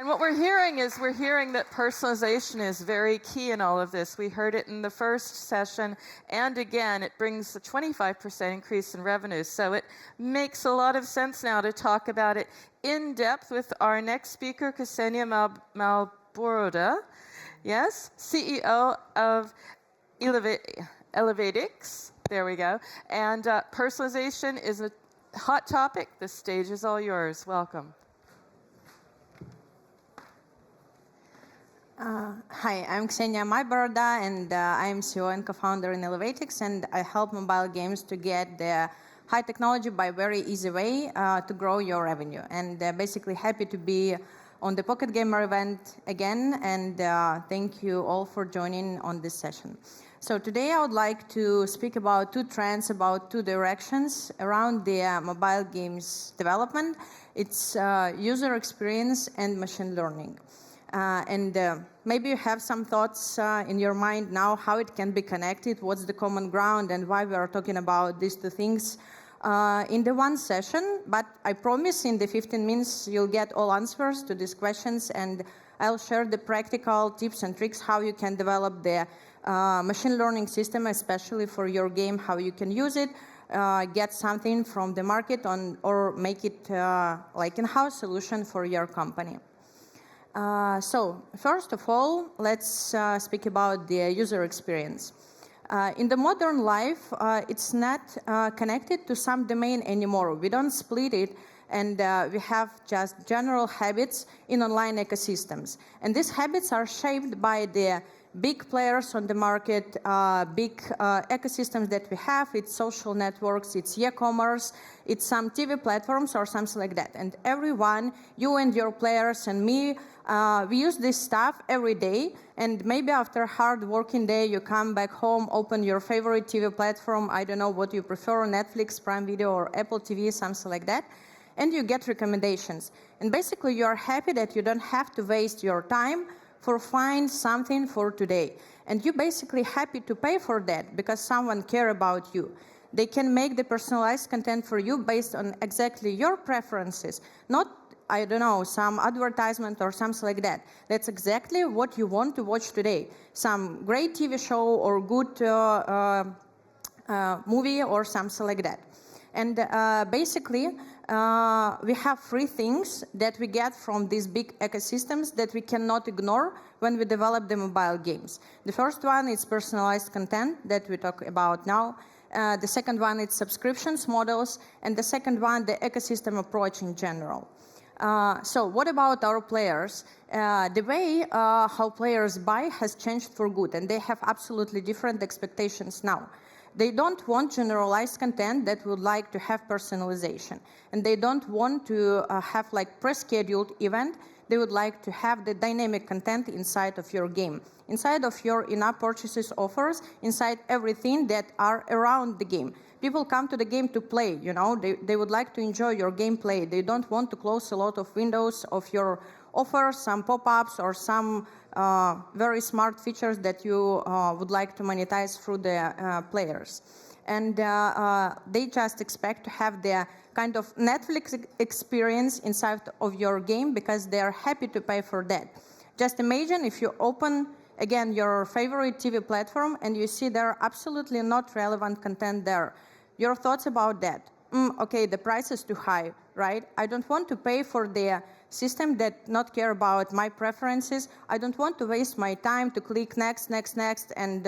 And what we're hearing that personalization is very key in all of this. We heard it in the first session, and again, it brings a 25% increase in revenue. So it makes a lot of sense now to talk about it in depth with our next speaker, Kseniia Maiboroda, yes, CEO of Elevatix. There we go. And personalization is a hot topic. The stage is all yours. Welcome. Hi, I'm Kseniia Maiboroda, and I'm CEO and co-founder in Elevatix, and I help mobile games to get the high technology by very easy way to grow your revenue. And basically happy to be on the Pocket Gamer event again, and thank you all for joining on this session. So today I would like to speak about two trends, about two directions around the mobile games development. It's user experience and machine learning. Maybe you have some thoughts in your mind now how it can be connected, what's the common ground, and why we are talking about these two things in the one session. But I promise in the 15 minutes you'll get all answers to these questions, and I'll share the practical tips and tricks how you can develop the machine learning system, especially for your game, how you can use it, get something from the market or make it like in-house solution for your company. So first of all, let's speak about the user experience. In the modern life, it's not connected to some domain anymore. We don't split it, and we have just general habits in online ecosystems. And these habits are shaped by the big players on the market, big ecosystems that we have. It's social networks, it's e-commerce, it's some TV platforms or something like that. And everyone, you and your players and me, we use this stuff every day. And maybe after a hard working day, you come back home, open your favorite TV platform, I don't know what you prefer, Netflix, Prime Video, or Apple TV, something like that. And you get recommendations. And basically, you are happy that you don't have to waste your time for find something for today. And you're basically happy to pay for that because someone care about you. They can make the personalized content for you based on exactly your preferences, not, I don't know, some advertisement or something like that. That's exactly what you want to watch today. Some great TV show or good movie or something like that. And basically, we have three things that we get from these big ecosystems that we cannot ignore when we develop the mobile games. The first one is personalized content that we talk about now. The second one is subscriptions models. And the second one, the ecosystem approach in general. So what about our players? The way how players buy has changed for good, and they have absolutely different expectations now. They don't want generalized content that would like to have personalization. And they don't want to have like pre-scheduled event. They would like to have the dynamic content inside of your game, inside of your in-app purchases offers, inside everything that are around the game. People come to the game to play, you know, they would like to enjoy your gameplay. They don't want to close a lot of windows of your offers, some pop-ups or some very smart features that you would like to monetize through the players. And they just expect to have the kind of Netflix experience inside of your game because they are happy to pay for that. Just imagine if you open, again, your favorite TV platform and you see there are absolutely not relevant content there. Your thoughts about that? Okay, the price is too high, right? I don't want to pay for the system that not care about my preferences. I don't want to waste my time to click next, next, next, and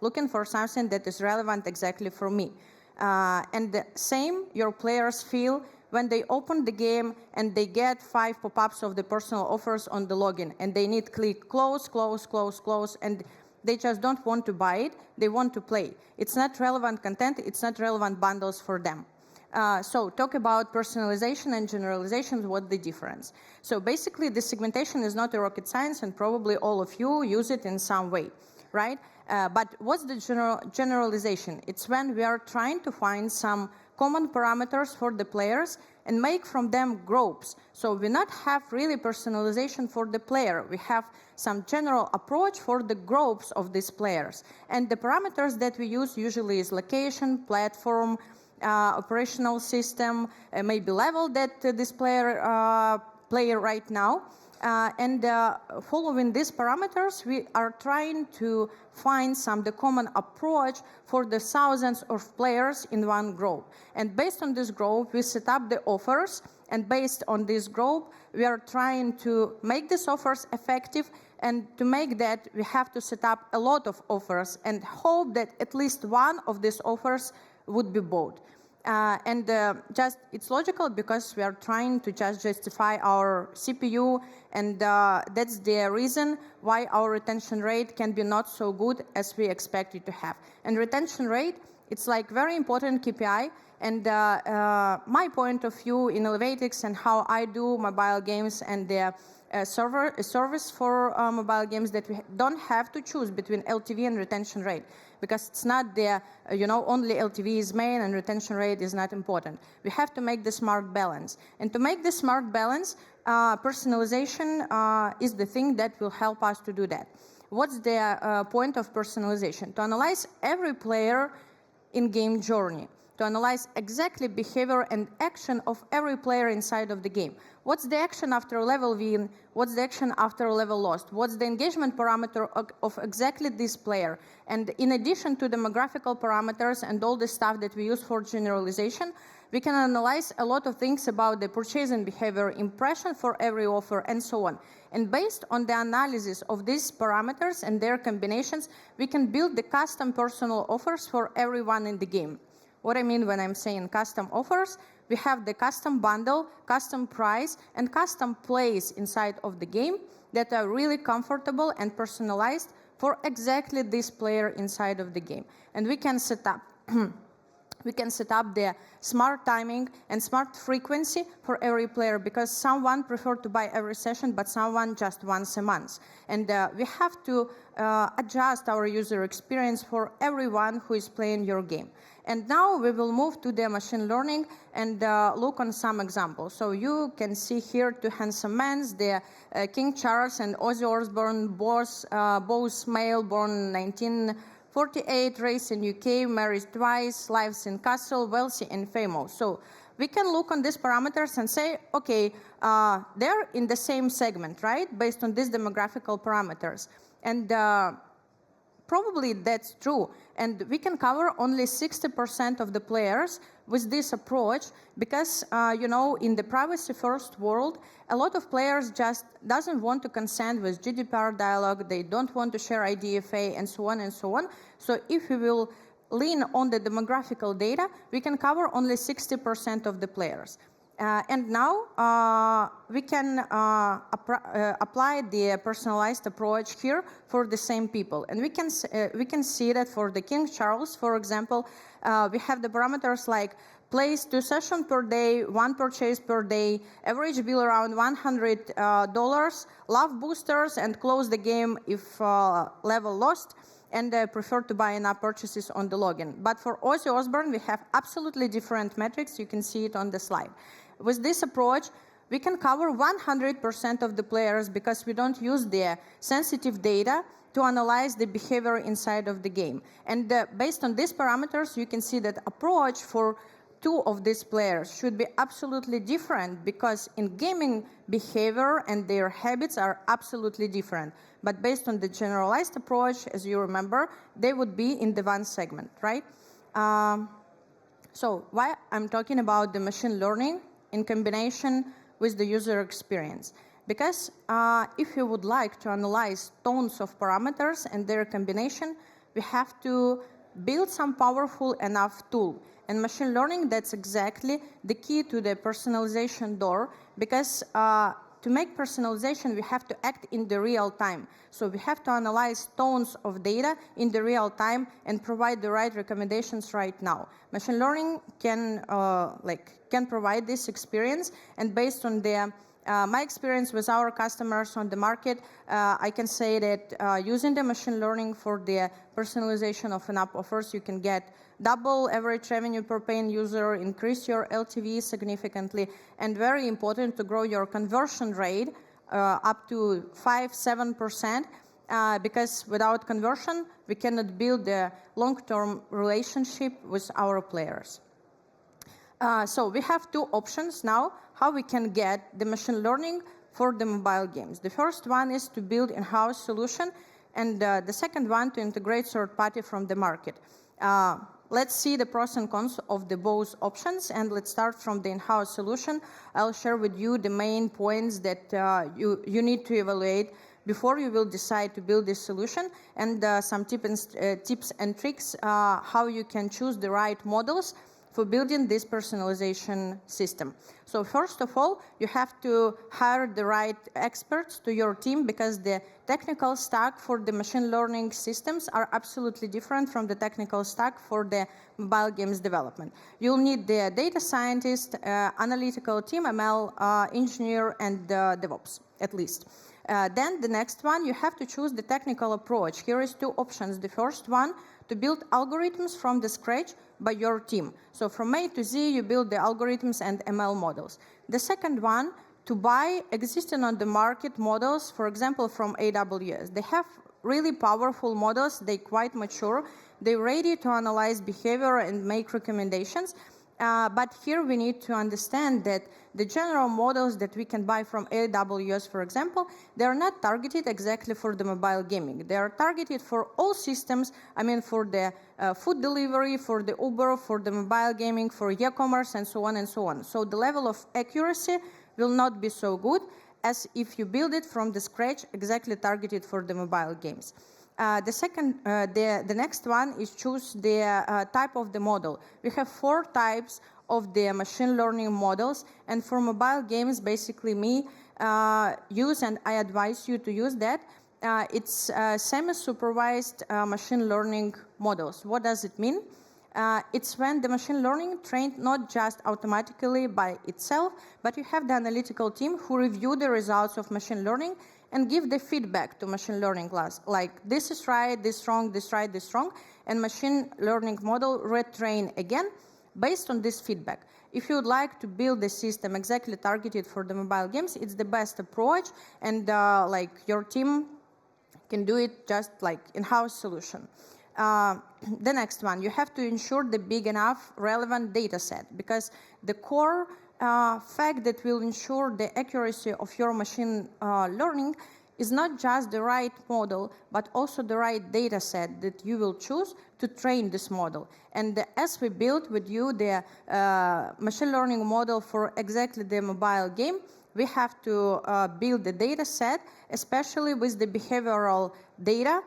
looking for something that is relevant exactly for me. And the same your players feel when they open the game and they get 5 pop-ups of the personal offers on the login, and they need click close, close, close, close, and they just don't want to buy it. They want to play. It's not relevant content. It's not relevant bundles for them. So talk about personalization and generalization, what's the difference? So basically, the segmentation is not a rocket science, and probably all of you use it in some way, right? But what's the generalization? It's when we are trying to find some common parameters for the players and make from them groups. So we not have really personalization for the player. We have some general approach for the groups of these players. And the parameters that we use usually is location, platform, operational system, maybe level that this player play right now. Following these parameters, we are trying to find the common approach for the thousands of players in one group. And based on this group, we set up the offers. And based on this group, we are trying to make these offers effective. And to make that, we have to set up a lot of offers and hope that at least one of these offers would be bought. It's logical because we are trying to just justify our CPU, and that's the reason why our retention rate can be not so good as we expect it to have. And retention rate, it's like very important KPI. And my point of view in Elevatix and how I do mobile games and the service for mobile games, that we don't have to choose between LTV and retention rate, because it's not the, only LTV is main and retention rate is not important. We have to make the smart balance. And to make the smart balance, personalization is the thing that will help us to do that. What's the point of personalization? To analyze every player in-game journey, to analyze exactly behavior and action of every player inside of the game. What's the action after a level win? What's the action after a level lost? What's the engagement parameter of exactly this player? And in addition to demographical parameters and all the stuff that we use for generalization, we can analyze a lot of things about the purchasing behavior, impression for every offer, and so on. And based on the analysis of these parameters and their combinations, we can build the custom personal offers for everyone in the game. What I mean when I'm saying custom offers, we have the custom bundle, custom price, and custom place inside of the game that are really comfortable and personalized for exactly this player inside of the game. And we can set up the smart timing and smart frequency for every player, because someone prefers to buy every session, but someone just once a month. And we have to adjust our user experience for everyone who is playing your game. And now we will move to the machine learning and look on some examples. So you can see here two handsome men, the King Charles and Ozzy Osbourne, both male, born 1948, raised in UK, married twice, lives in castle, wealthy and famous. So we can look on these parameters and say, okay, they're in the same segment, right? Based on these demographical parameters. And probably that's true. And we can cover only 60% of the players with this approach because, in the privacy-first world, a lot of players just doesn't want to consent with GDPR dialogue. They don't want to share IDFA and so on and so on. So if we will lean on the demographical data, we can cover only 60% of the players. And now we can apply the personalized approach here for the same people. And we can see that for the King Charles, for example, we have the parameters like place 2 sessions per day, 1 purchase per day, average bill around $100, love boosters, and close the game if level lost, and prefer to buy enough purchases on the login. But for Ozzy Osbourne, we have absolutely different metrics. You can see it on the slide. With this approach, we can cover 100% of the players because we don't use the sensitive data to analyze the behavior inside of the game. And based on these parameters, you can see that approach for 2 of these players should be absolutely different because in gaming behavior and their habits are absolutely different. But based on the generalized approach, as you remember, they would be in the one segment, right? So why I'm talking about the machine learning in combination with the user experience? Because if you would like to analyze tons of parameters and their combination, we have to build some powerful enough tool. And machine learning, that's exactly the key to the personalization door, because to make personalization, we have to act in the real time. So we have to analyze tons of data in the real time and provide the right recommendations right now. Machine learning can provide this experience, and based on the my experience with our customers on the market, I can say that using the machine learning for the personalization of in-app offers, you can get double average revenue per paying user, increase your LTV significantly, and very important, to grow your conversion rate up to 5-7%, because without conversion, we cannot build a long-term relationship with our players. So we have 2 options now, how we can get the machine learning for the mobile games. The first one is to build in-house solution, and the second one to integrate third party from the market. Let's see the pros and cons of the both options, and let's start from the in-house solution. I'll share with you the main points that you need to evaluate before you will decide to build this solution, and some tips and tricks how you can choose the right models for building this personalization system. So first of all, you have to hire the right experts to your team, because the technical stack for the machine learning systems are absolutely different from the technical stack for the mobile games development. You'll need the data scientist, analytical team, ML engineer, and DevOps, at least. Then the next one, you have to choose the technical approach. Here is two options. The first one, to build algorithms from the scratch by your team. So from A to Z, you build the algorithms and ML models. The second one, to buy existing on the market models, for example, from AWS. They have really powerful models. They're quite mature. They're ready to analyze behavior and make recommendations. But here we need to understand that the general models that we can buy from AWS, for example, they are not targeted exactly for the mobile gaming. They are targeted for all systems, I mean for the food delivery, for the Uber, for the mobile gaming, for e-commerce, and so on and so on. So the level of accuracy will not be so good as if you build it from the scratch, exactly targeted for the mobile games. The next one is choose the type of the model. We have 4 types of the machine learning models, and for mobile games, basically use, and I advise you to use that. It's semi-supervised machine learning models. What does it mean? It's when the machine learning trained not just automatically by itself, but you have the analytical team who review the results of machine learning and give the feedback to machine learning class, like this is right, this wrong, this right, this wrong, and machine learning model retrain again based on this feedback. If you would like to build a system exactly targeted for the mobile games, it's the best approach, and like your team can do it just like in-house solution. The next one, you have to ensure the big enough relevant data set, because the core fact that will ensure the accuracy of your machine learning is not just the right model, but also the right data set that you will choose to train this model. And as we built with you the machine learning model for exactly the mobile game, we have to build the data set, especially with the behavioral data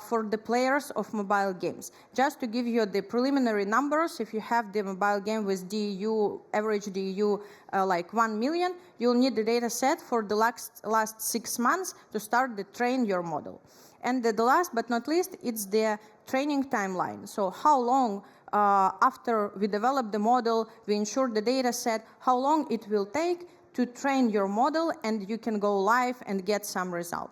for the players of mobile games. Just to give you the preliminary numbers, if you have the mobile game with DAU, average DAU like 1 million, you'll need the data set for the last 6 months to start to train your model. And the last but not least, it's the training timeline. So how long after we develop the model, we ensure the data set, how long it will take to train your model, and you can go live and get some result.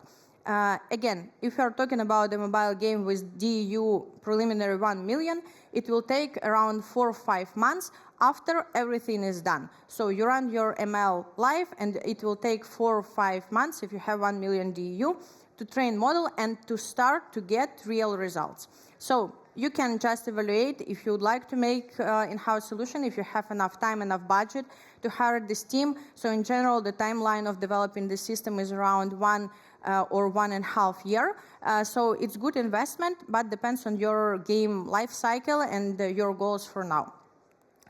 Again, if you are talking about a mobile game with DAU preliminary 1 million, it will take around 4 or 5 months after everything is done. So you run your ML live, and it will take 4 or 5 months if you have 1 million DAU to train model and to start to get real results. So you can just evaluate if you would like to make in-house solution, if you have enough time, enough budget to hire this team. So in general, the timeline of developing the system is around 1 or 1.5 years. So it's good investment, but depends on your game life cycle and your goals for now.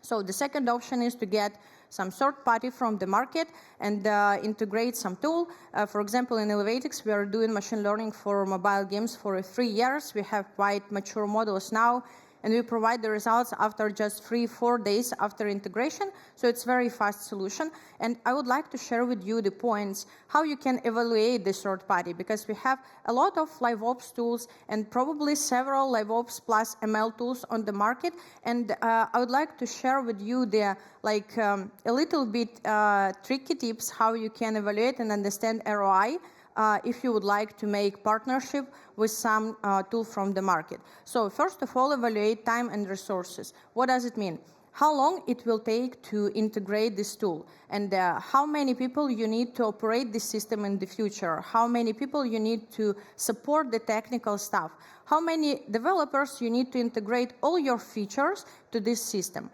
So the second option is to get some third party from the market and integrate some tool. For example, in Elevatix, we are doing machine learning for mobile games for 3 years. We have quite mature models now, and we provide the results after just 3-4 days after integration. So it's very fast solution. And I would like to share with you the points how you can evaluate the third party, because we have a lot of LiveOps tools and probably several LiveOps plus ML tools on the market. And I would like to share with you the a little bit tricky tips how you can evaluate and understand ROI if you would like to make partnership with some tool from the market. So first of all, evaluate time and resources. What does it mean? How long it will take to integrate this tool, and how many people you need to operate this system in the future, how many people you need to support the technical stuff, how many developers you need to integrate all your features to this system.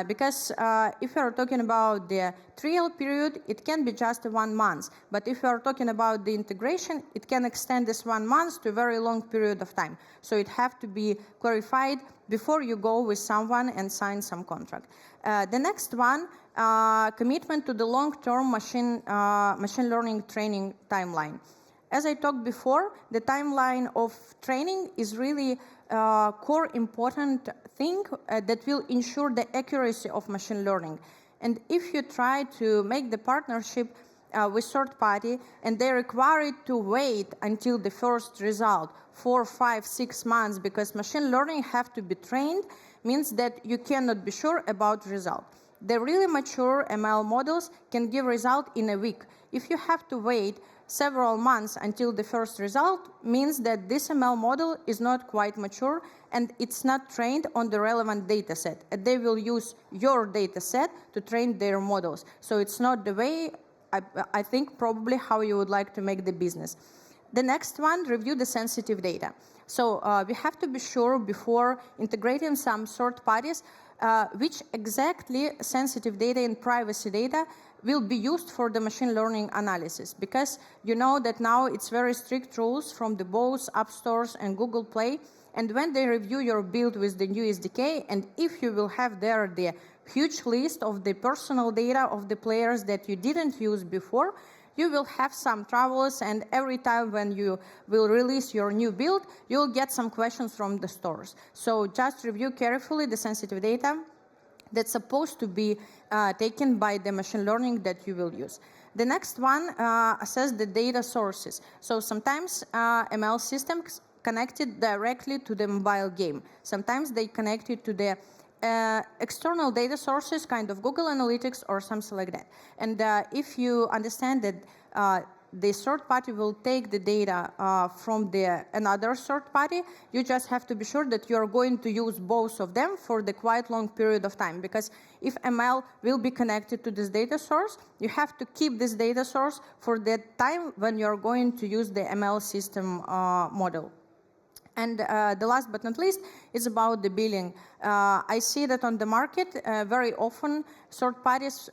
Because if you are talking about the trial period, it can be just 1 month. But if you are talking about the integration, it can extend this 1 month to a very long period of time. So it has to be clarified before you go with someone and sign some contract. The next one, commitment to the long-term machine learning training timeline. As I talked before, the timeline of training is really a core important thing that will ensure the accuracy of machine learning. And if you try to make the partnership with third party and they require it to wait until the first result, 4, 5, 6 months, because machine learning have to be trained, means that you cannot be sure about result. The really mature ML models can give result in a week. If you have to wait several months until the first result, means that this ML model is not quite mature and it's not trained on the relevant data set. And they will use your data set to train their models. So it's not the way, I think, probably how you would like to make the business. The next one, review the sensitive data. So we have to be sure before integrating some third parties which exactly sensitive data and privacy data will be used for the machine learning analysis, because you know that now it's very strict rules from the both App Stores and Google Play, and when they review your build with the new SDK, and if you will have there the huge list of the personal data of the players that you didn't use before, you will have some troubles, and every time when you will release your new build, you'll get some questions from the stores. So just review carefully the sensitive data that's supposed to be taken by the machine learning that you will use. The next one, assess the data sources. So sometimes ML systems connected directly to the mobile game. Sometimes they connected to the external data sources, kind of Google Analytics or something like that. And if you understand that the third party will take the data from another third party, you just have to be sure that you are going to use both of them for the quite long period of time. Because if ML will be connected to this data source, you have to keep this data source for the time when you are going to use the ML system model. And the last but not least is about the billing. I see that on the market, very often third parties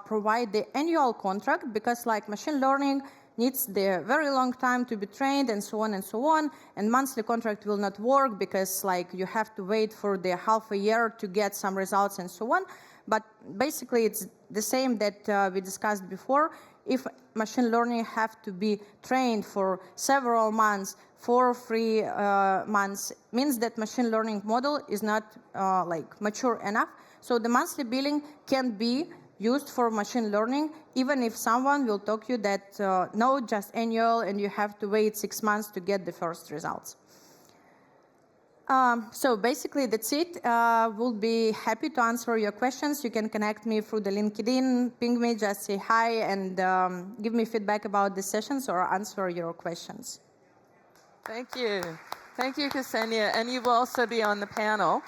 provide the annual contract, because like machine learning needs the very long time to be trained and so on and so on, and monthly contract will not work because like you have to wait for the half a year to get some results and so on. But basically it's the same that we discussed before. If machine learning have to be trained for several months, 4 or 3 months, means that machine learning model is not like mature enough. So the monthly billing can be used for machine learning, even if someone will talk you that no, just annual, and you have to wait 6 months to get the first results. So basically that's it. We'll be happy to answer your questions. You can connect me through the LinkedIn, ping me, just say hi, and give me feedback about the sessions or answer your questions. Thank you. Thank you, Kseniia. And you will also be on the panel.